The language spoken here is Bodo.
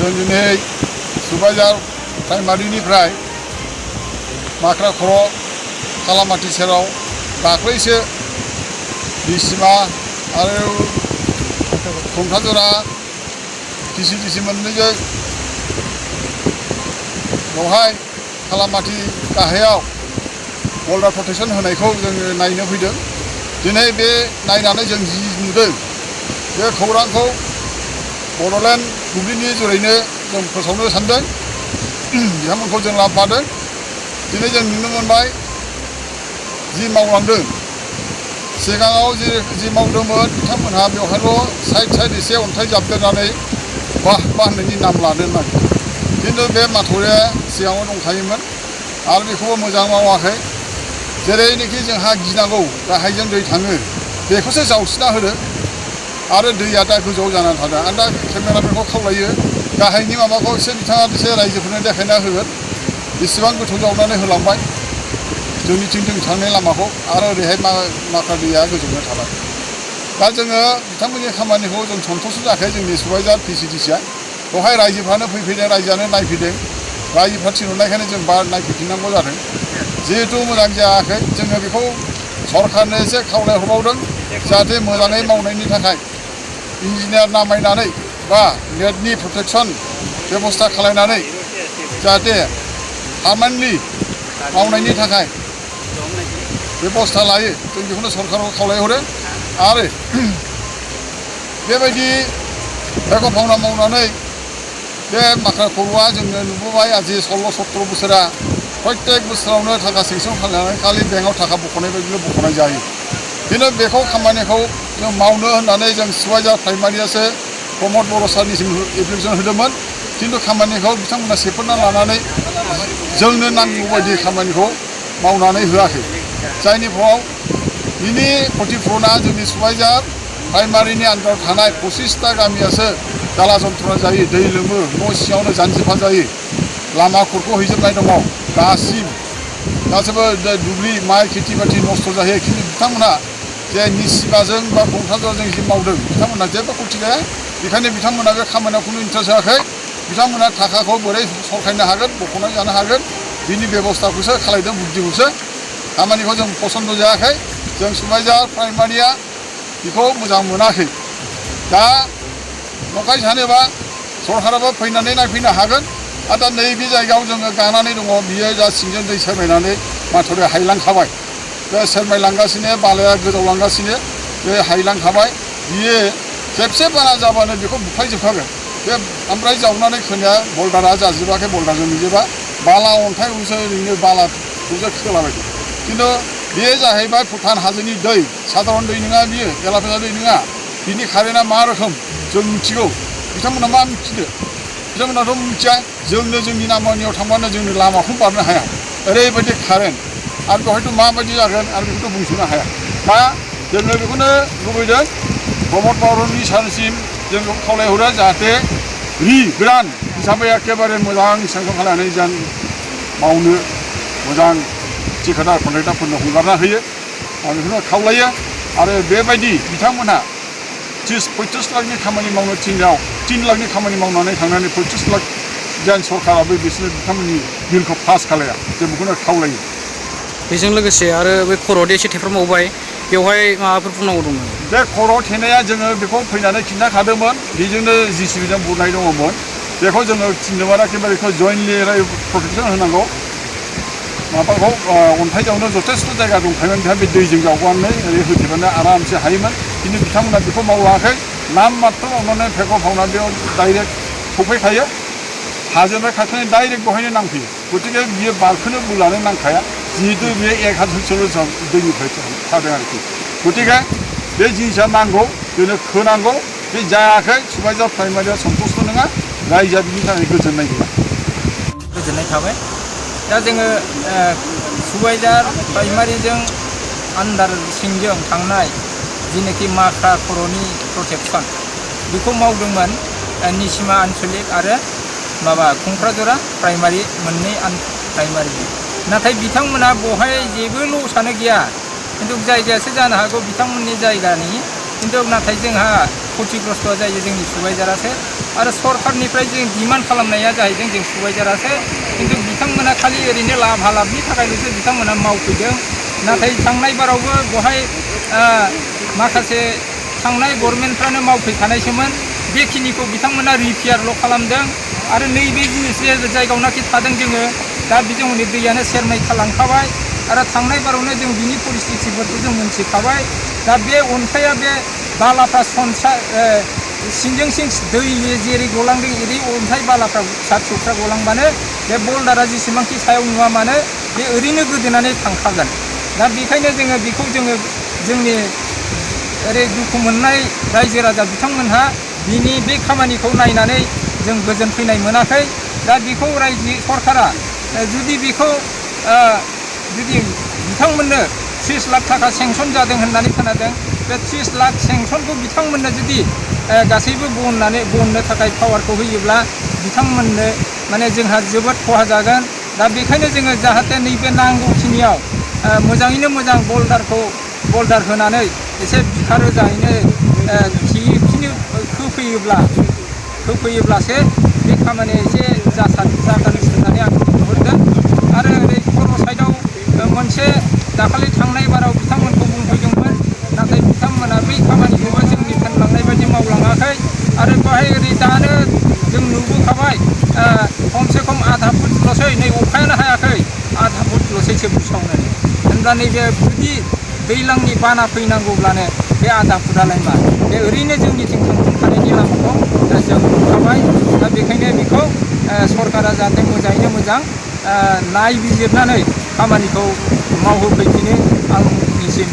जों दिनै सुबाइजार प्राइमारिनिफ्राय माख्रा खर' खालामाथि सेराव दाख्लैसो बिसिमा आरो खुंखाजरा डिसि मोननैजों बेवहाय खालामाथि गाहायाव बल्डार प्रटेक्सन होनायखौ जोङो नायनो फैदों। दिनै बे नायनानै जों जि नुदों बे खौरांखौ बड'लेण्ड बुब्लिनि जुरैनो जों फोसावनो सानदों। बिथांमोनखौ जों लाबोफादों। दिनै जों नुनो मोनबाय जि मावलांदों सिगाङाव जि मावदोंमोन बिथांमोनहा बेवहायल' साइड एसे अन्थाइ जाबदेरनानै बाह होननायनि नाम लानो नागिरदों। खिन्थु बे माथावरिया सिगाङाव दंखायोमोन आरो बेखौबो मोजां मावाखै। जेरैनोखि जोंहा गिनांगौ गाहायजों दै थाङो बेखौसो जावसिना होदों आरो दैया दा गोजौआव जानानै थादों। आं दा केमेरामेनखौ खावलायो गाहायनि माबाखौ बिथाङा एसे रायजोफोरनो देखायना होगोन बेसेबां गोथौ जावनानै होलांबाय जोंनिथिं दै थांनाय लामाखौ आरो ओरैहाय माख्रा दैया गोजौनो थाबाय। दा जोङो बिथांमोननि खामानिखौ जों सन्थुष्ट जायाखै। जोंनि सुबाइजार PCDC बेवहाय रायजोफ्रानो फैफैदों, रायजोआनो नायफैदों। रायजोफ्रा थिनहरनायखायनो जों नायफैफिननांगौ जादों। जिहेथु मोजां जायाखै जोङो बेखौ सरकारनो एसे खावलायहरबावदों जाहाथे मोजाङै मावनायनि थाखाय इन्जिनियार नामायनानै बा नेटनि प्रटेक्सन बेबस्था खालायनानै जाहाथे पारमानेन्टलि मावनायनि थाखाय बेबस्था लायो जों बेखौनो सरकारखौ खावलायहरो। आरो बेबायदि बेखौ मावनानै बे माख्रा खर'आ जोङो नुबोबाय आजि 16-17 बोसोरा प्रत्येक बोसोरावनो थाखा सेंसन खालामनानै खालि बेंकआव थाखा बख'नाय बायदिल' बख'नाय जायो। खिन्थु बेखौ खामानिखौ जों मावनो होननानै जों सुबाइजार प्राइमारियासो प्रमद बर' सारनिसिम एप्लिकेसन होदोंमोन। खिन्थु खामानिखौ बिथांमोना सेफायना लानानै जोंनो नांगौ बायदि खामानिखौ मावनानै होआखै। जायनि फलाव बिनि क्षतिपुरना जोंनि सुबाइजार प्राइमारिनि आन्दाराव थानाय 25टा गामियासो जाला जन्थ्रना जायो। दै लोमो, न' सिङावनो जानजिफा जायो, लामा खुरख'हैजोबनाय दङ। दासिम गासैबो दुब्लि माइ खेथि बाथि नस्थ' जायो। खिन्थु बिथांमोनहा जे निसिमाजों बा खुंखाजराजों जि मावदों बिथांमोनहा जेबो खथि गैया। बेखायनो बिथांमोना बे खामानियाव खुनु इन्टारेस्ट होआखै। बिथांमोना थाखाखौ बोरै सरखायनो हागोन, बख'नानै जानो हागोन बिनि बेबस्थाखौसो खालायदों, बुद्धिखौसो। खामानिखौ जों पसन्द जायाखै। जों सुबाइजार प्राइमारिया बेखौ मोजां मोनाखै। दा नंखाय सानोबा सरकाराबो फैनानै नायफैनो हागोन। आरो दा नैबे जायगायाव जोङो गानानै दङ बियो दा सिंजों दै सेरमायनानै माथावरिया हायलांखाबाय। बे सेरमायलांगासिनो, बालाया गोजावलांगासिनो, बे हायलांखाबाय। बियो खेबसे बाना जाबानो बेखौ बुफायजोबखागोन। बे ओमफ्राय जावनानै खोनाया बल्डारा जाजोबाखै, बल्डारजों नुजोबा बाला अन्थाइखौसो ओरैनो बालाखौसो खोलाबायदों। खिन्थु बे जाहैबाय भुटान हाजोनि दै, साधारन दै नङा बियो, एलाफेला दै नङा। बिनि कारेन्टआ मा रोखोम जों मिथिगौ। बिथांमोना मा मिथिनो? बिथांमोनाथ' मिथिया। जोंनो जोंनि नामानियाव थांबानो जोंनो लामाखौनो बारनो हाया ओरैबायदि कारेन्ट। आरो बेवहायथ' माबायदि जागोन आरो बेखौथ' बुंस'नो हाया। दा जोङो बेखौनो लुबैदों प्रमद बर'नि सारसिम जों बेखौ खावलायहरो जाहाथे गोदान हिसाबै एखेबारे मोजां सेंसन खालामनानै जों मावनो मोजां थिकादार कन्ट्रेक्टरफोरनो हगारना होयो। आं बेखौनो खावलायो। आरो बेबायदि बिथांमोनहा 30-35 लाखनि खामानि मावनो 3 लाखनि खामानि मावनानै थांनानै 35 लाख जेन सरकाराबो बिसोरनो बिथांमोननि बिलखौ पास खालाया जों बेखौनो खावलायो। बेजों लोगोसे आरो बे खर'आव एसे थेफ्रामावबाय बेवहाय माबाफोर बुंनांगौ दंमोन? बे खर'आव थेनाया जोङो बेखौ फैनानै खिन्थाखादोंमोन। बेजोंनो JCBजों बुनाय दङमोन। बेखौ जोङो थिनदोंमोन एखेबारे बेखौ जयेन्टलि प्रटेक्सन होनांगौ। माबाखौ अन्थाइ जावनो जथेस्थ' जायगा दंखायोमोन। बेहा बे दैजों जावगानै ओरै होथेबानो आरामसे हायोमोन। खिन्थु बिथांमोना बेखौ मावाखै। नाम मात्र मावनानै पेट्रल फावना बेयाव डाइरेक्ट सफैखायो। हाजोनिफ्राय खारखानाय डाइरेक्ट बेवहायनो नांफैयो। गतिके बियो बारखोनो बोलानो नांखाया। जिहेतु बे 1 हाथसोल' दैनिफ्राय थादों आरोखि। गतिके बे जिनिसा नांगौ, जोंनो खोनांगौ। बे जायाखै। सुबाइजार प्राइमारिया सन्तुष्ट नङा। रायजोआ बिनि थाखाय गोजोननाय गैया। गोजोननाय थाबाय। दा जोङो सुबाइजार प्राइमारिजों आन्दार सिंजों थांनाय जिनोखि माख्रा खर'नि प्रटेक्सन बेखौ मावदोंमोन निसिमा आन्सलिक आरो खुंख्राजरा प्राइमारि मोननै प्राइमारि। नाथाय बिथांमोना बहाय जेबो लसआनो गैया। खिन्थु जायगायासो जानो हागौ बिथांमोननि जायगानि। खिन्थु नाथाय जोंहा क्षतिग्रस्तआ जायो जोंनि सुबाइजारासो। आरो सरखारनिफ्राय जों डिमान्ड खालामनाया जाहैदों जों सुबाइजारासो खिन्थु बिथांमोना खालि ओरैनो लाभालाभनि थाखायल'सो बिथांमोना मावफैदों नाथाय थांनाय बारावबो बेवहाय माखासे थांनाय गभर्नमेन्टफ्रानो मावफैखानायसोमोन बेखिनिखौ बिथांमोना रिपेयारल' खालामदों आरो नैबे जिनिस जायगायावनाखि थादों जोङो दा बिजों हनै दैयानो सेरनै थालांखाबाय आरो थांनाय बारावनो जों बिनि परिस्थितिफोरखौ जों मोनथिखाबाय दा बे अन्थाइया बे बालाफ्रा सिंजों सिं दै जेरै गलांदों एरै अन्थाइ बालाफ्रा फिसा फिसौफ्रा गलांबानो बे बल्डारा जेसेबांखि सायाव नुवा मानो बे ओरैनो गोदोनानै थांखागोन दा बेखायनो जोङो बेखौ जोङो जोंनि ओरै दुखु मोननाय रायजो राजा बिथांमोनहा बिनि बे खामानिखौ नायनानै जों गोजोन फैनाय मोनाखै दा बेखौ रायजो सरकारा जुदि बेखौ जुदि बिथांमोननो 30 लाख थाखा सेंसन जादों होननानै खोनादों बे 30 लाख सेंसनखौ बिथांमोननो जुदि गासैबो बननो थाखाय पावारखौ होयोब्ला बिथांमोननो माने जोंहा जोबोद खहा जागोन दा बेखायनो जोङो जाहाथे नैबे नांगौखिनियाव मोजाङैनो मोजां बल्डार होनानै एसे बिखा रोजायैनो थिखिनि होफैयोब्लासो बे खामानिया एसे जागोन होननानै आं नुहुरदों आरो ओरै खर' साइडआव मोनसे दाखालि थांनाय बाराव बिथांमोनखौ बुंफैदोंमोन नाथाय बिथांमोना बै खामानिखौबो जोंनि फानलांनाय बायदि मावलाङाखै आरो बेहाय ओरै दानो जों नुबोखाबाय खमसे खम आधा फुटल'सै नै अखायानो हायाखै आधा फुटल'सैसो बुसावनानै होनब्ला नैबे जुदि दैज्लांनि बाना फैनांगौब्लानो बे आधा फुटालाय मा बे ओरैनो जोंनिथिं थांफिनखानायनि लामाखौ जों नुखाबाय दा बेखायनो बेखौ सरकारा जाहाथे मोजाङैनो मोजां नायबिजिरनानै खामानिखौ मावहोफैफिनो आंनिसिम